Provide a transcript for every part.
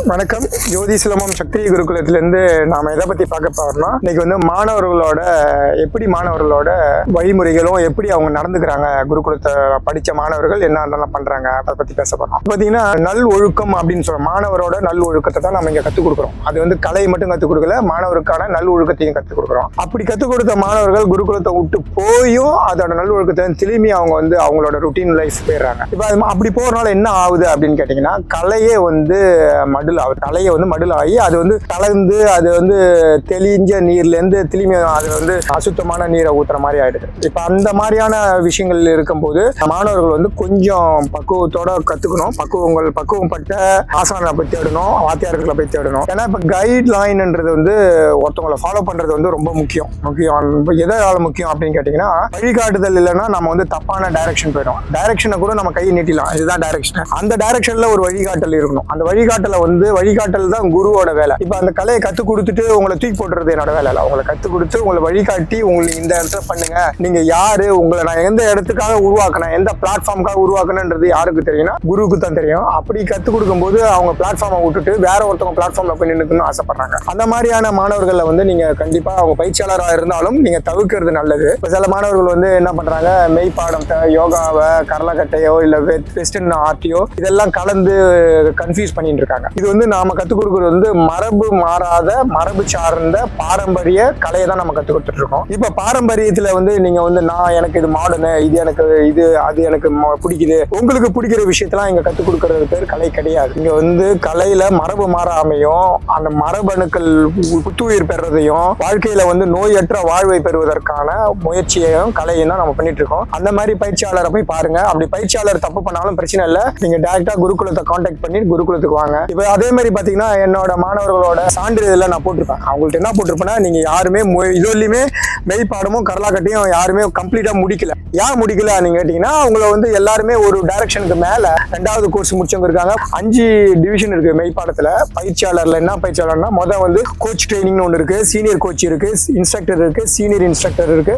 வணக்கம். ஜோதி சிலம்பம் Kshakthiriya குருகுலத்திலிருந்து நாம எதை பத்தி பார்க்க போறோம்னா, இன்னைக்கு வந்து மாணவர்களோட வழிமுறைகளும் எப்படி அவங்க நடந்துக்கிறாங்க, குருகுலத்தை படிச்ச மாணவர்கள் என்னென்ன பண்றாங்க அதை பத்தி பேச போறோம். பாத்தீங்கன்னா நல் ஒழுக்கம் அப்படின்னு சொல்றோம். மாணவரோட நல் ஒழுக்கத்தை தான் நம்ம இங்க கத்துக் கொடுக்குறோம். அது வந்து கலையை மட்டும் கத்துக் கொடுக்கல, மாணவருக்கான நல் ஒழுக்கத்தையும் கத்துக் கொடுக்குறோம். அப்படி கத்துக் கொடுத்த மாணவர்கள் குருகுலத்தை விட்டு போயும் அதோட நல் ஒழுக்கத்தை திரும்பி அவங்க வந்து அவங்களோட ருட்டீன் லைஃப் போயிடுறாங்க. இப்ப அப்படி போறதுனால என்ன ஆகுது அப்படின்னு கேட்டீங்கன்னா, கலையே வந்து தலையை வந்து மடுல் ஆகி அது வந்து கலந்து அது வந்து தெளிஞ்ச நீர்ல இருந்து திரும்பி அதுல வந்து அசுத்தமான நீரை ஊத்துற மாதிரி ஆயிடுது. இப்ப அந்த மாதிரியான விஷயங்கள் இருக்கும்போது மாணவர்கள் வந்து கொஞ்சம் பக்குவத்தோட கத்துக்கணும். பக்குவப்பட்ட ஆசானை போய் தேடணும், வாத்தியார்களை போய் தேடணும். ஏன்னா இப்ப கைட் லைன்ன்றது வந்து ஒருத்தவங்களை ஃபாலோ பண்றது வந்து ரொம்ப முக்கியம். எதால முக்கியம் அப்படின்னு கேட்டீங்கன்னா, வழிகாட்டுதல் இல்லைன்னா நம்ம வந்து தப்பான டைரக்ஷன் போயிடும். டைரக்ஷனை கூட நம்ம கையை நீட்டிலாம், இதுதான் டைரக்ஷன். அந்த டைரக்ஷன்ல ஒரு வழிகாட்டல் இருக்கணும். அந்த வழிகாட்டல் தான் குருவோட வேலை. இப்ப அந்த கலையை கத்துக் கொடுத்துட்டு உங்களை தூக்கி போட்டுறது என்னோட வேலை இல்லை. உங்களை கத்துக் கொடுத்து உங்களை வழிகாட்டி உங்களுக்கு இந்த இடத்துல பண்ணுங்க, நீங்க யாரு, உங்களை நான் எந்த இடத்துக்காக உருவாக்கினேன், எந்த பிளாட்ஃபார்முக்காக உருவாக்கினது யாருக்கு தெரியும்னா குருவுக்கு தான் தெரியும். அப்படி கத்துக் கொடுக்கும் போது அவங்க பிளாட்ஃபார்மை விட்டுட்டு வேற ஒருத்தவங்க பிளாட்ஃபார்ம்ல போய் நின்னுக்கணும்னு ஆசைப்படுறாங்க. அந்த மாதிரியான மாணவர்களை வந்து நீங்க கண்டிப்பா அவங்க பயிற்சியாளராக இருந்தாலும் நீங்க தவிர்க்கிறது நல்லது. இப்ப சில மாணவர்கள் வந்து என்ன பண்றாங்க, மெய்ப்பாடம் யோகாவை, கரலக்கட்டையோ இல்ல வெஸ்டர்ன் ஆர்ட்டியோ இதெல்லாம் கலந்து கன்ஃபியூஸ் பண்ணிட்டு இருக்காங்க. இது வந்து நாம கத்துக் கொடுக்கறது வந்து மரபு மாறாத, மரபு சார்ந்த பாரம்பரிய கலையை தான் நம்ம கத்துக் கொடுத்துட்டு இருக்கோம். இப்ப பாரம்பரியத்துல வந்து நீங்க வந்து எனக்கு இது மாடர்னு, அது எனக்கு பிடிக்குது, உங்களுக்கு பிடிக்கிற விஷயத்தெல்லாம் இங்க கத்துக் கொடுக்கறது பேர் கலை கிடையாது. இங்க வந்து கலையில மரபு மாறாமையும் அந்த மரபணுக்கள் புத்துயிர் பெறதையும் வாழ்க்கையில வந்து நோயற்ற வாழ்வை பெறுவதற்கான முயற்சியையும் கலையும் தான் நம்ம பண்ணிட்டு இருக்கோம். அந்த மாதிரி பயிற்சியாளரை போய் பாருங்க. அப்படி பயிற்சியாளர் தப்பு பண்ணாலும் பிரச்சனை இல்லை, நீங்க டைரக்டா குருகுலத்தை கான்டாக்ட் பண்ணி குருகுலத்துக்கு வாங்க. இப்ப அதே மாதிரி பாத்தீங்கன்னா என்னோட மாணவர்களோட சான்றிதழ் நான் போட்டிருப்பேன். அவங்கள்ட்ட என்ன போட்டிருப்பேன்னா, நீங்க யாருமே இதுலயுமே மெய்ப்பாடமும் கரலாக்கட்டையும் யாருமே கம்ப்ளீட்டா முடிக்கல. ஏன் முடிக்கல நீங்க கேட்டீங்கன்னா, அவங்கள வந்து எல்லாருமே ஒரு டைரக்ஷனுக்கு மேல 2வது கோர்ஸ் முடிச்சவங்க இருக்காங்க. 5 டிவிஷன் இருக்கு மெய்ப்பாடத்துல. பயிற்சியாளர்ல என்ன பயிற்சியாளர்னா, முதல் கோச் ட்ரைனிங்னு ஒன்று இருக்கு, சீனியர் கோச் இருக்கு, இன்ஸ்ட்ரக்டர் இருக்கு, சீனியர் இன்ஸ்ட்ரக்டர் இருக்கு,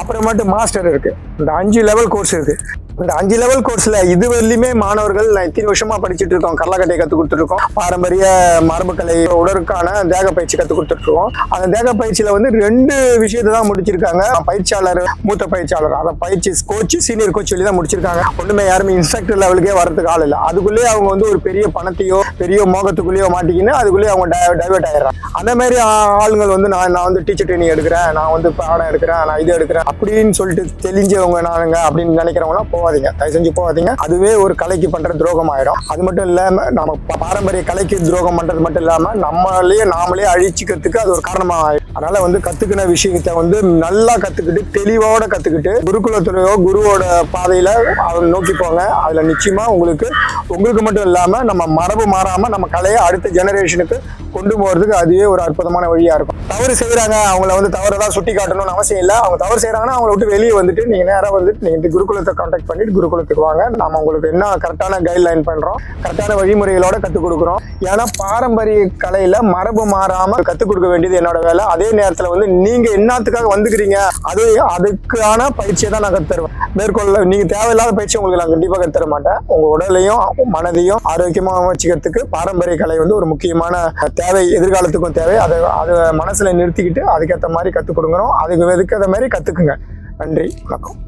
அப்புறமேட்டு மாஸ்டர் இருக்கு. இந்த 5 லெவல் கோர்ஸ் இருக்கு. இந்த 5 லெவல் கோர்ஸ்ல இதுவரையிலுமே மாணவர்கள் இத்தனை வருஷமா படிச்சுட்டு இருக்கோம். கரலக்கட்டையை கற்றுக் கொடுத்துருக்கோம், பாரம்பரிய மரபுக்கலை உடற்கான தேக பயிற்சி கற்றுக் கொடுத்துருக்கோம். அந்த தேக பயிற்சியில வந்து 2 விஷயத்தை தான் முடிச்சிருக்காங்க. பயிற்சியாளர், மூத்த பயிற்சியாளர், அதை பயிற்சி கோச், சீனியர் கோச் சொல்லி தான் முடிச்சிருக்காங்க. ஒண்ணுமே யாருமே இன்ஸ்ட்ரக்டர் லெவலுக்கே வரதுக்கு ஆள் இல்லை. அதுக்குள்ளேயே அவங்க வந்து ஒரு பெரிய பணத்தையோ பெரிய மோகத்துக்குள்ளேயோ மாட்டிக்கின்னு அதுக்குள்ளேயே அவங்க டைவர்ட் ஆயிடுறாங்க. அந்த மாதிரி ஆளுங்கள் வந்து நான் வந்து டீச்சர் ட்ரைனிங் எடுக்கிறேன், நான் வந்து பாடம் எடுக்கிறேன், நான் இது எடுக்கிறேன் அப்படின்னு சொல்லிட்டு தெளிஞ்சவங்க நானுங்க அப்படின்னு நினைக்கிறவங்களாம் தயவு செஞ்சு போகாதீங்க. அதுவே ஒரு கலைக்கு பண்ற துரோகம் ஆயிடும். அது மட்டும் இல்லாம நம்ம பாரம்பரிய கலைக்கு துரோகம் பண்றது மட்டும் இல்லாம நாமளே அழிச்சுக்கிறதுக்கு அது ஒரு காரணமா ஆயிடும். அதனால வந்து கத்துக்கின விஷயத்தை வந்து நல்லா கத்துக்கிட்டு தெளிவோட கத்துக்கிட்டு குருகுலத்துறையோ குருவோட பாதையில அவங்க நோக்கி போங்க. அதுல நிச்சயமா உங்களுக்கு மட்டும் இல்லாம நம்ம மரபு மாறாம நம்ம கலையை அடுத்த ஜெனரேஷனுக்கு கொண்டு போறதுக்கு அதுவே ஒரு அற்புதமான வழியா இருக்கும். தவறு செய்யறாங்க, அவங்கள வந்து தவறுதான் சுட்டி காட்டணும்னு அவசியம் இல்லை. அவங்க தவறு செய்யறாங்கன்னா அவங்கள விட்டு வெளியே வந்துட்டு நீங்க நேரம் வந்துட்டு நீங்க குருகுலத்தை கான்டாக்ட் பண்ணிட்டு குருகுலத்துக்கு வாங்க. நம்ம உங்களுக்கு என்ன கரெக்டான கைட்லைன் பண்றோம், கரெக்டான வழிமுறைகளோட கத்துக் கொடுக்குறோம். ஏன்னா பாரம்பரிய கலையில மரபு மாறாம கத்துக் கொடுக்க வேண்டியது என்னோட வேலை. அதே நேரத்துல வந்து நீங்க என்னத்துக்காக வந்துக்கிறீங்க அதுக்கான பயிற்சியை தான் நான் கத்துருவேன். மேற்கொள்ள நீங்க தேவையில்லாத பயிற்சி உங்களுக்கு நான் கண்டிப்பா கத்துற மாட்டேன். உங்க உடலையும் மனதையும் ஆரோக்கியமா வச்சுக்கிறதுக்கு பாரம்பரிய கலை வந்து ஒரு முக்கியமான தேவை, எதிர்காலத்துக்கும் தேவை. அதை மனசுல நிறுத்திக்கிட்டு அதுக்கேற்ற மாதிரி கத்துக் கொடுக்குறோம். அதுக்கு மாதிரி கத்துக்குங்க. நன்றி, வணக்கம்.